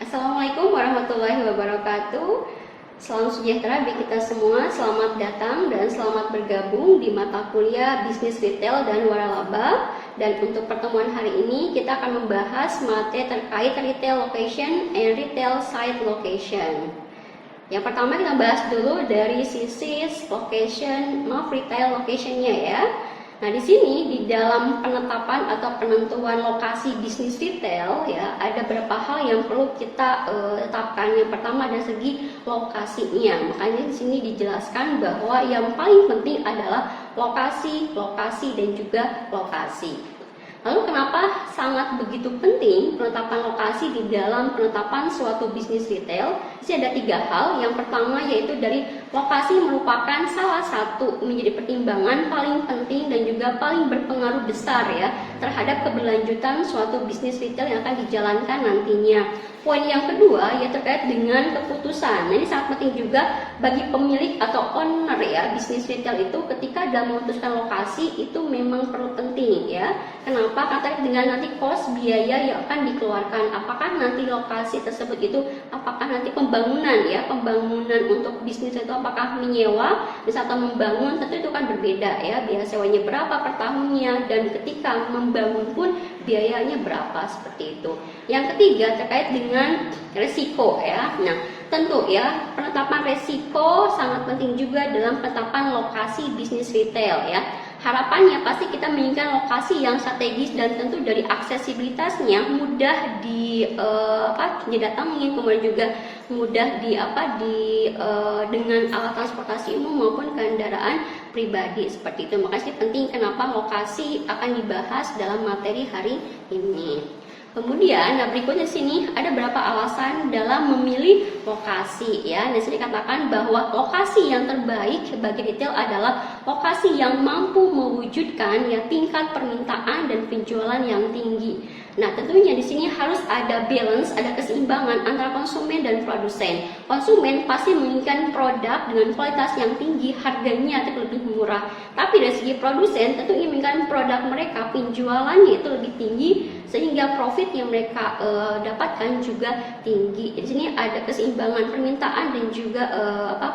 Assalamualaikum warahmatullahi wabarakatuh. Salam sejahtera bagi kita semua. Selamat datang dan selamat bergabung di mata kuliah Bisnis Retail dan Waralaba. Dan untuk pertemuan hari ini kita akan membahas materi terkait retail location and retail site location. Yang pertama kita bahas dulu dari sisi retail locationnya ya. Nah, di sini di dalam penetapan atau penentuan lokasi bisnis retail ya, ada beberapa hal yang perlu kita tetapkan. Yang pertama dari segi lokasinya. Makanya di sini dijelaskan bahwa yang paling penting adalah lokasi, dan juga lokasi. Lalu kenapa sangat begitu penting penetapan lokasi di dalam penetapan suatu bisnis retail? Di sini ada 3 hal. Yang pertama yaitu dari lokasi merupakan salah satu menjadi pertimbangan paling penting dan juga paling berpengaruh besar ya terhadap keberlanjutan suatu bisnis retail yang akan dijalankan nantinya. Poin yang kedua ya terkait dengan keputusan. Nah, ini sangat penting juga bagi pemilik atau owner ya bisnis retail itu ketika dalam memutuskan lokasi itu memang perlu penting ya. Kenapa? Karena dengan nanti cost biaya yang akan dikeluarkan. Apakah nanti lokasi tersebut itu apakah nanti pembangunan untuk bisnis itu apakah menyewa atau membangun, tentu itu kan berbeda ya. Biaya sewanya berapa per tahunnya dan ketika membangun pun biayanya berapa seperti itu. Yang ketiga terkait dengan resiko ya. Nah, tentu ya penetapan resiko sangat penting juga dalam penetapan lokasi bisnis retail ya. Harapannya pasti kita menginginkan lokasi yang strategis dan tentu dari aksesibilitasnya mudah didatangi, kemudian juga mudah dengan alat transportasi umum maupun kendaraan pribadi seperti itu. Makanya penting kenapa lokasi akan dibahas dalam materi hari ini. Kemudian, berikutnya sini ada beberapa alasan dalam memilih lokasi ya. Di sini dikatakan bahwa lokasi yang terbaik bagi retail adalah lokasi yang mampu mewujudkan ya tingkat permintaan dan penjualan yang tinggi. Nah, tentunya di sini harus ada balance, ada keseimbangan antara konsumen dan produsen. Konsumen pasti menginginkan produk dengan kualitas yang tinggi, harganya lebih murah. Tapi dari segi produsen tentu ingin menginginkan produk mereka penjualannya itu lebih tinggi sehingga profit yang mereka dapatkan juga tinggi. Di sini ada keseimbangan permintaan dan juga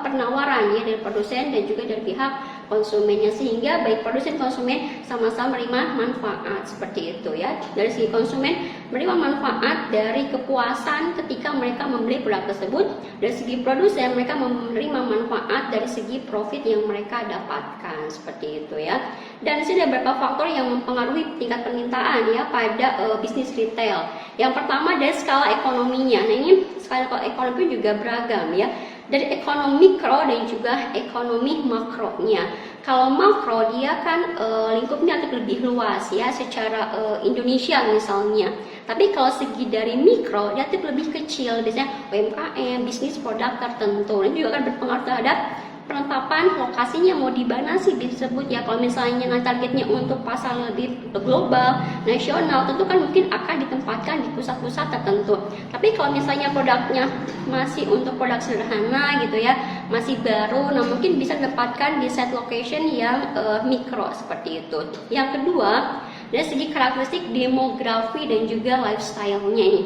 penawaran ya dari produsen dan juga dari pihak konsumennya sehingga baik produsen konsumen sama-sama menerima manfaat seperti itu ya. Dari segi konsumen menerima manfaat dari kepuasan ketika mereka membeli produk tersebut. Dari segi produsen mereka menerima manfaat dari segi profit yang mereka dapatkan seperti itu ya. Dan di sini ada beberapa faktor yang mempengaruhi tingkat permintaan ya pada bisnis retail. Yang pertama dari skala ekonominya. Nah, ini skala ekonomi juga beragam ya. Dari ekonomi mikro dan juga ekonomi makronya. Kalau makro dia kan lingkupnya lebih luas ya secara Indonesia misalnya. Tapi kalau segi dari mikro dia lebih kecil, biasanya UMKM, bisnis produk tertentu. Ini juga akan berpengaruh terhadap penetapan lokasinya mau di mana sih disebut ya. Kalau misalnya targetnya untuk pasar lebih global, nasional, tentu kan mungkin akan ditempatkan di pusat-pusat tertentu. Tapi kalau misalnya produknya masih untuk produk sederhana gitu ya, masih baru, nah mungkin bisa ditempatkan di set location yang mikro seperti itu. Yang kedua, dari segi karakteristik demografi dan juga lifestyle-nya ini.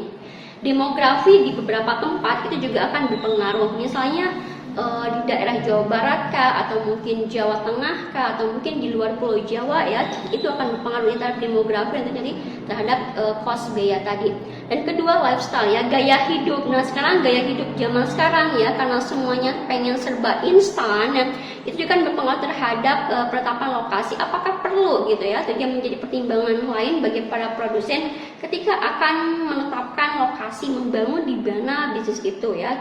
Demografi di beberapa tempat itu juga akan berpengaruh. Misalnya di daerah Jawa Barat kah, atau mungkin Jawa Tengah kah, atau mungkin di luar Pulau Jawa ya, itu akan berpengaruh terhadap demografi yang terjadi terhadap cost biaya tadi. Dan kedua lifestyle ya, gaya hidup. Nah, sekarang gaya hidup zaman sekarang ya, karena semuanya pengen serba instan ya, itu juga kan berpengaruh terhadap penetapan lokasi. Apakah perlu gitu ya, itu menjadi pertimbangan lain bagi para produsen ketika akan menetapkan lokasi membangun di mana bisnis itu ya.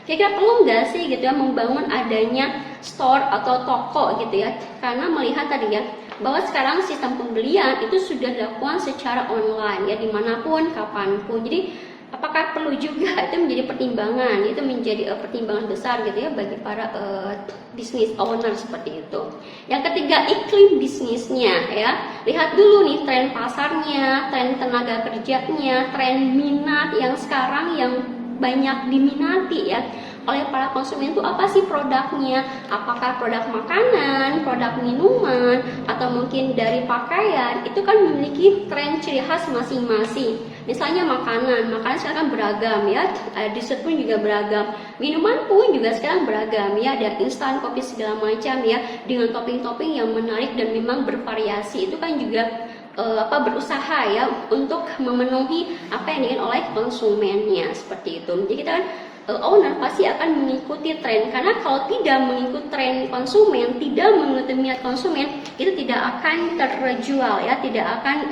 Kira-kira perlu nggak sih gitu ya membangun adanya store atau toko gitu ya, karena melihat tadi ya bahwa sekarang sistem pembelian itu sudah dilakukan secara online ya, dimanapun kapanpun. Jadi apakah perlu juga itu menjadi pertimbangan, itu menjadi pertimbangan besar gitu ya bagi para bisnis owner seperti itu. Yang ketiga, iklim bisnisnya ya. Lihat dulu nih tren pasarnya, tren tenaga kerjanya, tren minat yang sekarang yang banyak diminati ya oleh para konsumen itu apa sih produknya? Apakah produk makanan, produk minuman, atau mungkin dari pakaian? Itu kan memiliki tren ciri khas masing-masing. Misalnya makanan sekarang kan beragam ya, dessert pun juga beragam, minuman pun juga sekarang beragam ya, ada instan, kopi segala macam ya, dengan topping-topping yang menarik dan memang bervariasi. Itu kan juga berusaha ya untuk memenuhi apa yang diinginkan oleh konsumennya, seperti itu. Jadi kita kan owner pasti akan mengikuti tren, karena kalau tidak mengikuti tren konsumen, tidak mengikuti minat konsumen, itu tidak akan terjual ya, tidak akan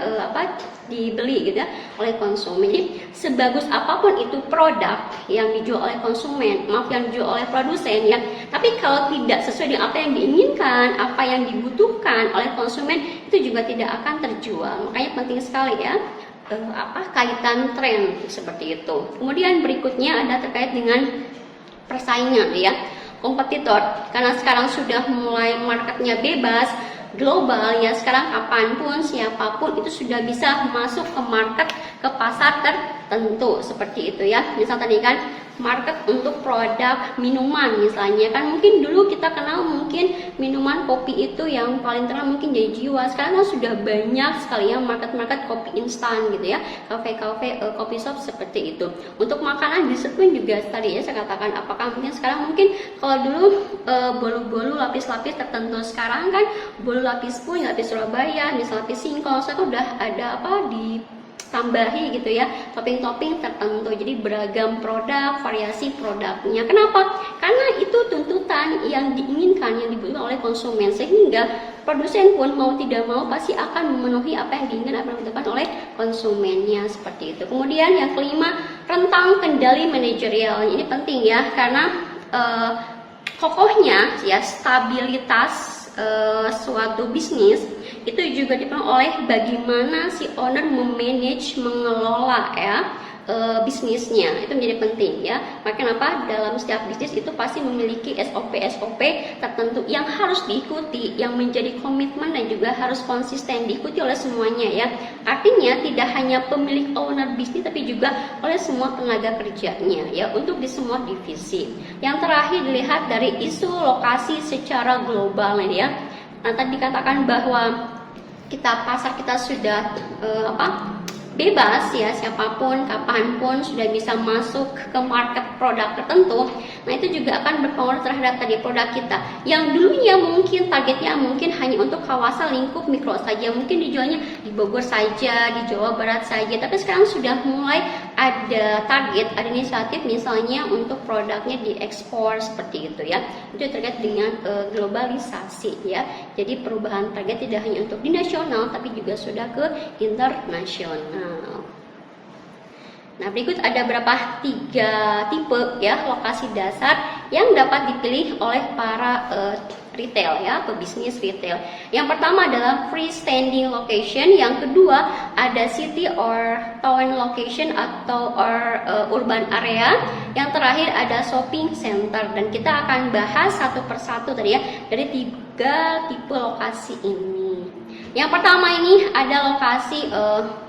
dibeli gitu ya oleh konsumen. Jadi sebagus apapun itu produk yang dijual oleh konsumen, yang dijual oleh produsen ya, tapi kalau tidak sesuai dengan apa yang diinginkan, apa yang dibutuhkan oleh konsumen, itu juga tidak akan terjual. Makanya penting sekali ya kaitan tren seperti itu. Kemudian berikutnya ada terkait dengan persaingan ya, kompetitor. Karena sekarang sudah mulai marketnya bebas, global ya, sekarang kapanpun siapapun itu sudah bisa masuk ke market, ke pasar tertentu seperti itu ya. Misal tadi kan market untuk produk minuman misalnya kan, mungkin dulu kita kenal mungkin minuman kopi itu yang paling terkenal mungkin jadi Jiwa. Sekarang kan sudah banyak sekali ya market kopi instan gitu ya, kafe-kafe kopi shop seperti itu. Untuk makanan dessert pun juga tadi ya saya katakan, apakah mungkin sekarang mungkin kalau dulu bolu-bolu lapis-lapis tertentu, sekarang kan bolu lapis pun, lapis Surabaya, misal lapis singkong, sekarang udah ada tambahi gitu ya, topping-topping tertentu. Jadi beragam produk, variasi produknya. Kenapa? Karena itu tuntutan yang diinginkan, yang dibutuhkan oleh konsumen, sehingga produsen pun mau tidak mau pasti akan memenuhi apa yang diinginkan, apa yang dibutuhkan oleh konsumennya, seperti itu. Kemudian yang kelima, rentang kendali manajerial. Ini penting ya, karena kokohnya ya stabilitas suatu bisnis itu juga dipengaruhi oleh bagaimana si owner memanage, mengelola ya bisnisnya. Itu menjadi penting ya. Maka kenapa dalam setiap bisnis itu pasti memiliki SOP tertentu yang harus diikuti, yang menjadi komitmen dan juga harus konsisten diikuti oleh semuanya ya. Artinya tidak hanya pemilik owner bisnis, tapi juga oleh semua tenaga kerjanya ya, untuk di semua divisi. Yang terakhir dilihat dari isu lokasi secara global ya. Nah, tadi dikatakan bahwa pasar kita sudah bebas ya, siapapun kapanpun sudah bisa masuk ke market produk tertentu. Nah, itu juga akan berpengaruh terhadap tadi produk kita yang dulunya mungkin targetnya mungkin hanya untuk kawasan lingkup mikro saja, mungkin dijualnya di Bogor saja, di Jawa Barat saja, tapi sekarang sudah mulai ada target, ada inisiatif misalnya untuk produknya diekspor seperti itu ya. Itu terkait dengan globalisasi ya. Jadi perubahan target tidak hanya untuk di nasional, tapi juga sudah ke internasional. Nah, berikut ada tiga tipe ya lokasi dasar yang dapat dipilih oleh para retail ya, pebisnis retail. Yang pertama adalah freestanding location, yang kedua ada city or town location atau urban area, yang terakhir ada shopping center. Dan kita akan bahas satu persatu tadi ya dari tiga tipe lokasi ini. Yang pertama ini ada lokasi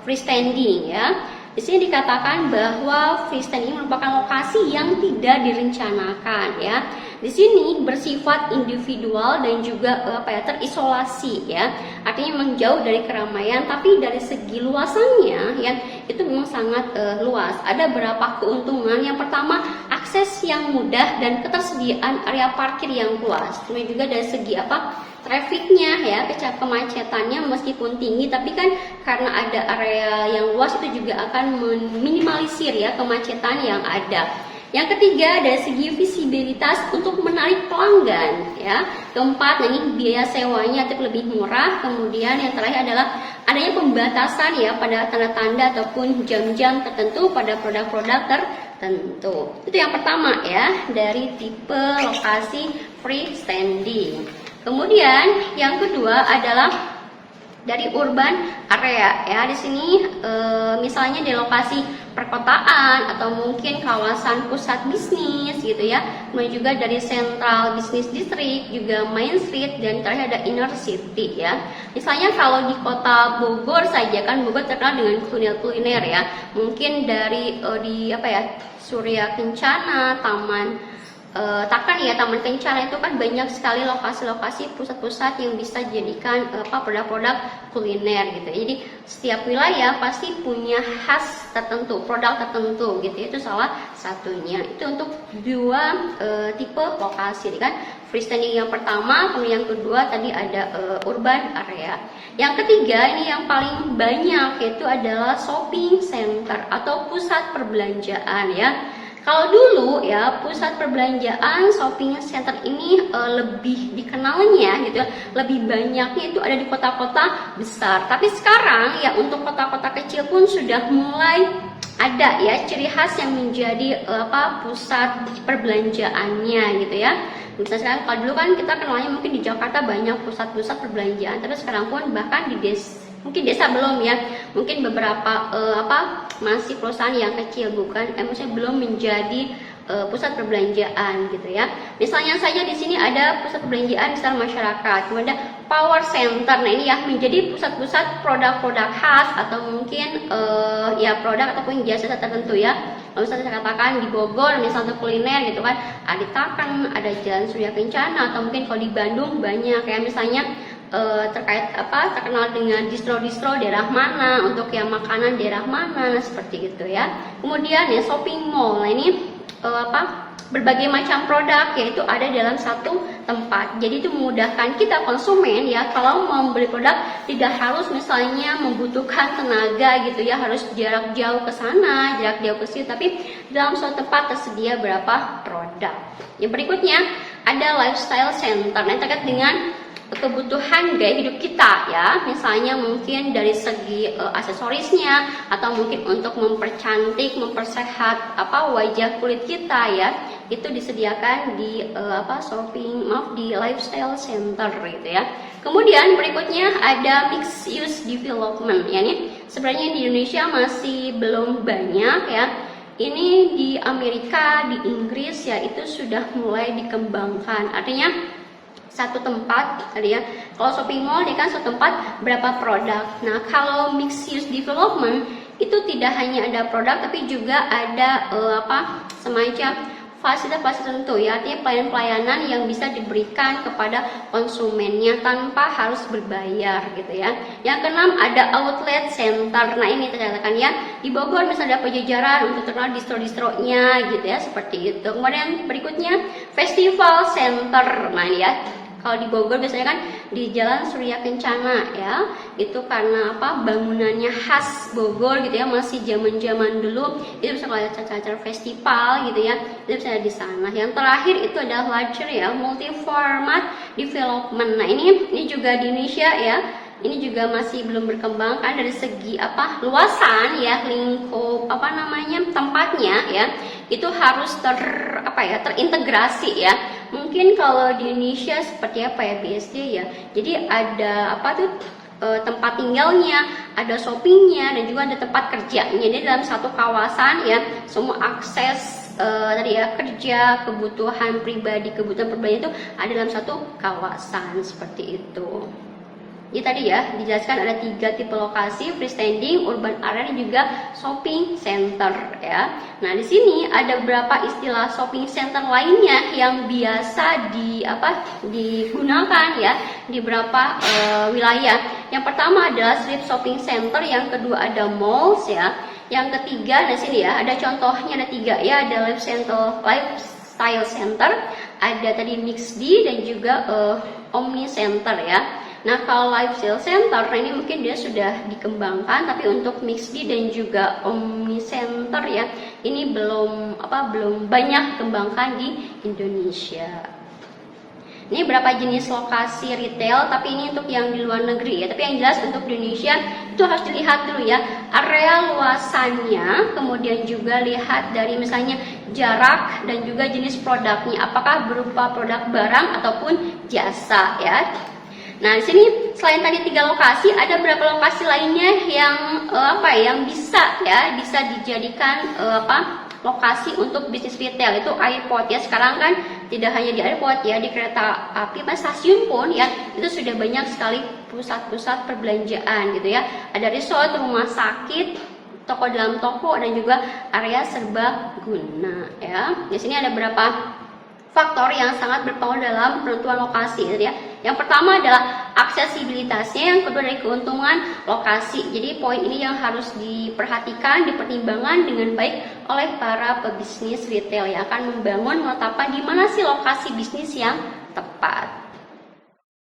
freestanding ya. Di sini dikatakan bahwa freestanding merupakan lokasi yang tidak direncanakan ya. Di sini bersifat individual dan juga terisolasi ya. Artinya menjauh dari keramaian, tapi dari segi luasannya ya itu memang sangat luas. Ada beberapa keuntungan. Yang pertama, akses yang mudah dan ketersediaan area parkir yang luas. Kemudian juga dari segi trafiknya ya, kemacetannya meskipun tinggi, tapi kan karena ada area yang luas itu juga akan meminimalisir ya kemacetan yang ada. Yang ketiga, dari segi visibilitas untuk menarik pelanggan ya. Keempat, ini biaya sewanya lebih murah. Kemudian yang terakhir adalah adanya pembatasan ya pada tanda-tanda ataupun jam-jam tertentu pada produk-produk tertentu. Itu yang pertama ya, dari tipe lokasi freestanding. Kemudian yang kedua adalah dari urban area ya. Di sini misalnya di lokasi perkotaan atau mungkin kawasan pusat bisnis gitu ya. Kemudian juga dari central business district, juga main street, dan terakhir ada inner city ya. Misalnya kalau di kota Bogor saja kan, Bogor terkenal dengan kuliner ya. Mungkin dari Surya Kencana, Taman Takan ya, Taman Kencana itu kan banyak sekali lokasi-lokasi pusat-pusat yang bisa dijadikan produk-produk kuliner gitu. Jadi setiap wilayah pasti punya khas tertentu, produk tertentu gitu. Itu salah satunya. Itu untuk dua tipe lokasi kan. Freestanding yang pertama, kemudian yang kedua tadi ada urban area. Yang ketiga ini yang paling banyak yaitu adalah shopping center atau pusat perbelanjaan ya. Kalau dulu ya pusat perbelanjaan shopping center ini lebih dikenalnya gitu ya, lebih banyaknya itu ada di kota-kota besar. Tapi sekarang ya untuk kota-kota kecil pun sudah mulai ada ya ciri khas yang menjadi pusat perbelanjaannya gitu ya. Misalnya sekarang kalau dulu kan kita kenalnya mungkin di Jakarta banyak pusat-pusat perbelanjaan, tapi sekarang pun bahkan di mungkin desa belum ya, mungkin beberapa masih perusahaan yang kecil maksudnya belum menjadi pusat perbelanjaan gitu ya. Misalnya saja di sini ada pusat perbelanjaan misal masyarakat, kemudian power center. Nah ini ya menjadi pusat-pusat produk-produk khas atau mungkin ya produk ataupun jasa tertentu ya. Kalau misalnya saya katakan di Bogor misalnya kuliner gitu kan, ada Takan, ada Jalan Surya Kencana, atau mungkin kalau di Bandung banyak ya misalnya terkait terkenal dengan distro-distro daerah mana, untuk yang makanan daerah mana, seperti itu ya. Kemudian ya shopping mall. Nah ini berbagai macam produk yaitu ada dalam satu tempat. Jadi itu memudahkan kita konsumen ya, kalau membeli produk tidak harus misalnya membutuhkan tenaga gitu ya, harus jarak jauh ke sana, jarak jauh ke sini, tapi dalam suatu tempat tersedia berapa produk. Yang berikutnya ada lifestyle center. Nah terkait dengan kebutuhan gaya hidup kita ya, misalnya mungkin dari segi aksesorisnya atau mungkin untuk mempercantik, mempersehat wajah kulit kita ya, itu disediakan di di lifestyle center gitu ya. Kemudian berikutnya ada mixed use development ya, nih sebenarnya di Indonesia masih belum banyak ya. Ini di Amerika, di Inggris ya itu sudah mulai dikembangkan. Artinya satu tempat tadi ya, kalau shopping mall dia kan satu tempat berapa produk. Nah kalau mixed use development itu tidak hanya ada produk tapi juga ada semacam fasilitas tertentu ya, artinya pelayanan-pelayanan yang bisa diberikan kepada konsumennya tanpa harus berbayar gitu ya. Yang keenam ada outlet center. Nah ini tercatatkan ya, di Bogor misalnya ada Pajajaran untuk terkenal distro-distronya gitu ya, seperti itu. Kemudian berikutnya festival center. Nah ini ya, kalau di Bogor biasanya kan di Jalan Surya Kencana ya, itu karena bangunannya khas Bogor gitu ya, masih zaman dulu, itu bisa kalau acara-acara festival gitu ya, itu bisa di sana. Yang terakhir itu adalah larger ya, multi format development. Nah ini juga di Indonesia ya, ini juga masih belum berkembang kan dari segi luasan ya, lingkup tempatnya ya, itu harus terintegrasi ya. Mungkin kalau di Indonesia seperti BSD ya, jadi ada tempat tinggalnya, ada shoppingnya, dan juga ada tempat kerjanya. Jadi dalam satu kawasan ya, semua akses kerja, kebutuhan pribadi, kebutuhan pribadi itu ada dalam satu kawasan, seperti itu. Jadi tadi ya dijelaskan ada 3 tipe lokasi, freestanding, urban area, dan juga shopping center ya. Nah di sini ada beberapa istilah shopping center lainnya yang biasa digunakan ya di beberapa wilayah. Yang pertama adalah street shopping center, yang kedua ada malls ya, yang ketiga di sini ya ada contohnya, ada 3 ya, ada lifestyle center, ada tadi mixed D, dan juga omni center ya. Nah kalau lifestyle center ini mungkin dia sudah dikembangkan, tapi untuk mixed D dan juga omni center ya, ini belum banyak dikembangkan di Indonesia. Ini berapa jenis lokasi retail, tapi ini untuk yang di luar negeri ya. Tapi yang jelas untuk Indonesia itu harus dilihat dulu ya, area luasannya, kemudian juga lihat dari misalnya jarak dan juga jenis produknya, apakah berupa produk barang ataupun jasa ya. Nah, di sini selain tadi 3 lokasi, ada beberapa lokasi lainnya yang yang bisa dijadikan lokasi untuk bisnis retail. Itu airport ya. Sekarang kan tidak hanya di airport ya, di kereta api, stasiun pun ya, itu sudah banyak sekali pusat-pusat perbelanjaan gitu ya. Ada resort, rumah sakit, toko dalam toko, dan juga area serbaguna ya. Di sini ada beberapa faktor yang sangat berpengaruh dalam penentuan lokasi gitu ya. Yang pertama adalah aksesibilitasnya, yang kedua dari keuntungan lokasi. Jadi poin ini yang harus diperhatikan, dipertimbangkan dengan baik oleh para pebisnis retail yang akan membangun menetapkan di mana sih lokasi bisnis yang tepat.